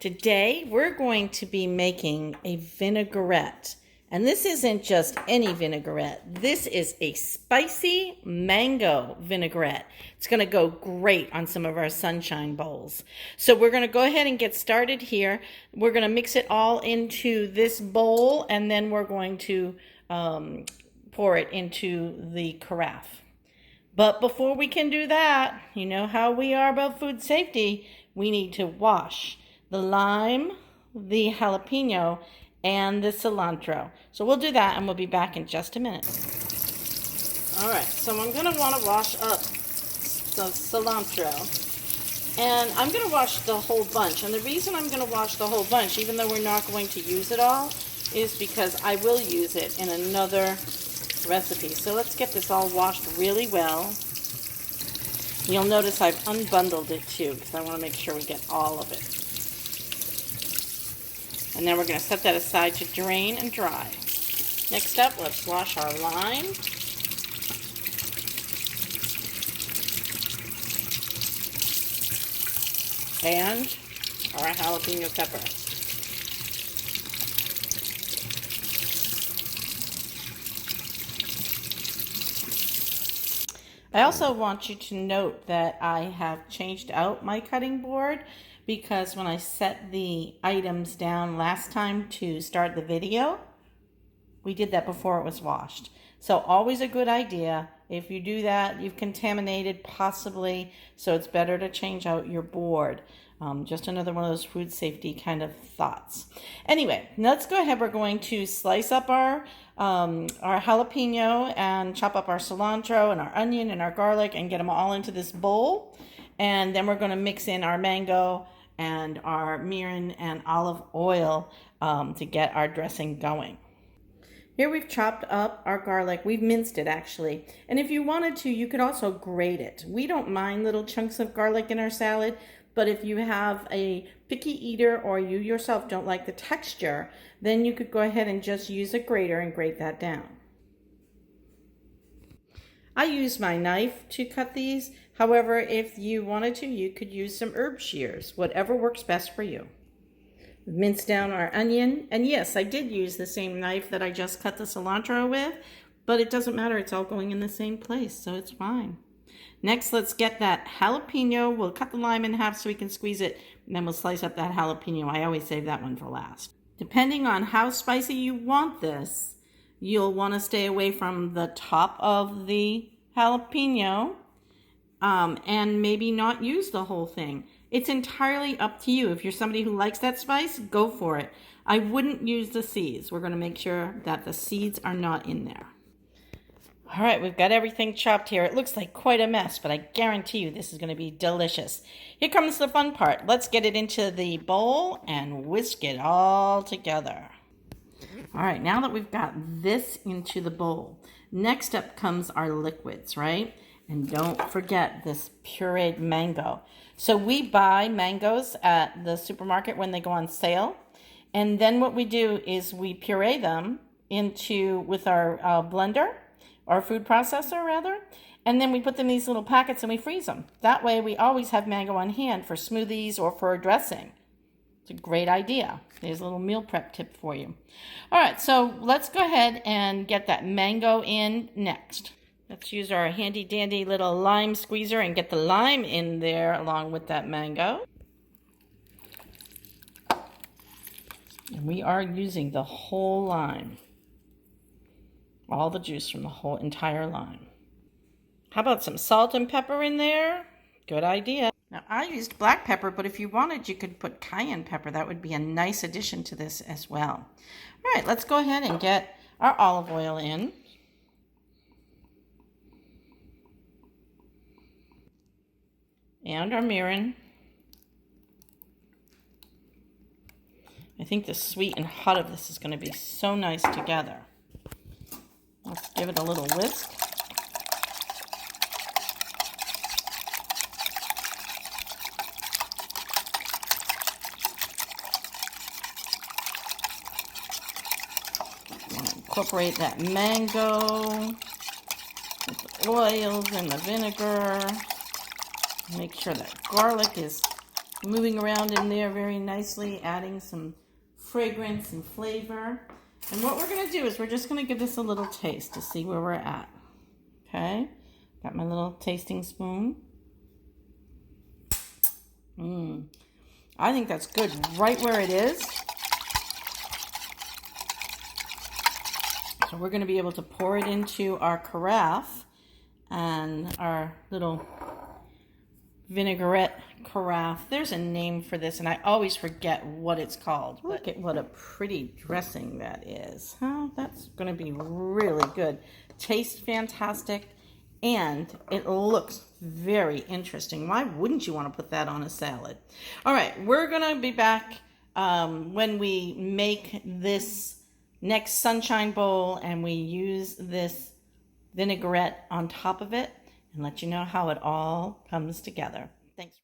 Today we're going to be making a vinaigrette. And this isn't just any vinaigrette. This is a spicy mango vinaigrette. It's going to go great on some of our sunshine bowls. So we're going to go ahead and get started here. We're going to mix it all into this bowl, and then we're going to pour it into the carafe. But before we can do that, you know how we are about food safety. We need to wash the lime, the jalapeno, and the cilantro. So we'll do that and we'll be back in just a minute. All right, so I'm gonna wanna wash up the cilantro. And I'm gonna wash the whole bunch. And the reason I'm gonna wash the whole bunch, even though we're not going to use it all, is because I will use it in another recipe. So let's get this all washed really well. You'll notice I've unbundled it too, because I wanna make sure we get all of it. And then we're going to set that aside to drain and dry. Next up, let's wash our lime. And our jalapeno pepper. I also want you to note that I have changed out my cutting board, because when I set the items down last time to start the video, we did that before it was washed. So always a good idea. If you do that, you've contaminated possibly, so it's better to change out your board. Just another one of those food safety kind of thoughts. Anyway, let's go ahead. We're going to slice up our jalapeno and chop up our cilantro and our onion and our garlic and get them all into this bowl. And then we're going to mix in our mango and our mirin and olive oil to get our dressing going. Here we've chopped up our garlic. We've minced it actually. And if you wanted to, you could also grate it. We don't mind little chunks of garlic in our salad, but if you have a picky eater or you yourself don't like the texture, then you could go ahead and just use a grater and grate that down. I use my knife to cut these. However, if you wanted to, you could use some herb shears, whatever works best for you. Mince down our onion. And yes, I did use the same knife that I just cut the cilantro with, but it doesn't matter. It's all going in the same place, so it's fine. Next, let's get that jalapeno. We'll cut the lime in half so we can squeeze it, and then we'll slice up that jalapeno. I always save that one for last. Depending on how spicy you want this, you'll want to stay away from the top of the jalapeno and maybe not use the whole thing. It's entirely up to you. If you're somebody who likes that spice, go for it. I wouldn't use the seeds. We're going to make sure that the seeds are not in there. All right, we've got everything chopped here. It looks like quite a mess, but I guarantee you this is going to be delicious. Here comes the fun part. Let's get it into the bowl and whisk it all together. All right, now that we've got this into the bowl, next up comes our liquids, right? And don't forget this pureed mango. So we buy mangoes at the supermarket when they go on sale. And then what we do is we puree them with our blender, or food processor rather. And then we put them in these little packets and we freeze them. That way we always have mango on hand for smoothies or for a dressing. It's a great idea. There's a little meal prep tip for you. All right, so let's go ahead and get that mango in next. Let's use our handy dandy little lime squeezer and get the lime in there along with that mango. And we are using the whole lime. All the juice from the whole entire lime. How about some salt and pepper in there? Good idea. Now, I used black pepper, but if you wanted, you could put cayenne pepper. That would be a nice addition to this as well. All right, let's go ahead and get our olive oil in. And our mirin. I think the sweet and hot of this is going to be so nice together. Let's give it a little whisk. Incorporate that mango with the oils and the vinegar. Make sure that garlic is moving around in there very nicely, adding some fragrance and flavor. And what we're going to do is we're just going to give this a little taste to see where we're at. Okay, got my little tasting spoon. I think that's good right where it is. So we're going to be able to pour it into our carafe and our little vinaigrette carafe. There's a name for this, and I always forget what it's called. Look at what a pretty dressing that is. Huh? That's going to be really good. Tastes fantastic, and it looks very interesting. Why wouldn't you want to put that on a salad? All right, we're going to be back when we make this next sunshine bowl, and we use this vinaigrette on top of it, and let you know how it all comes together. Thanks.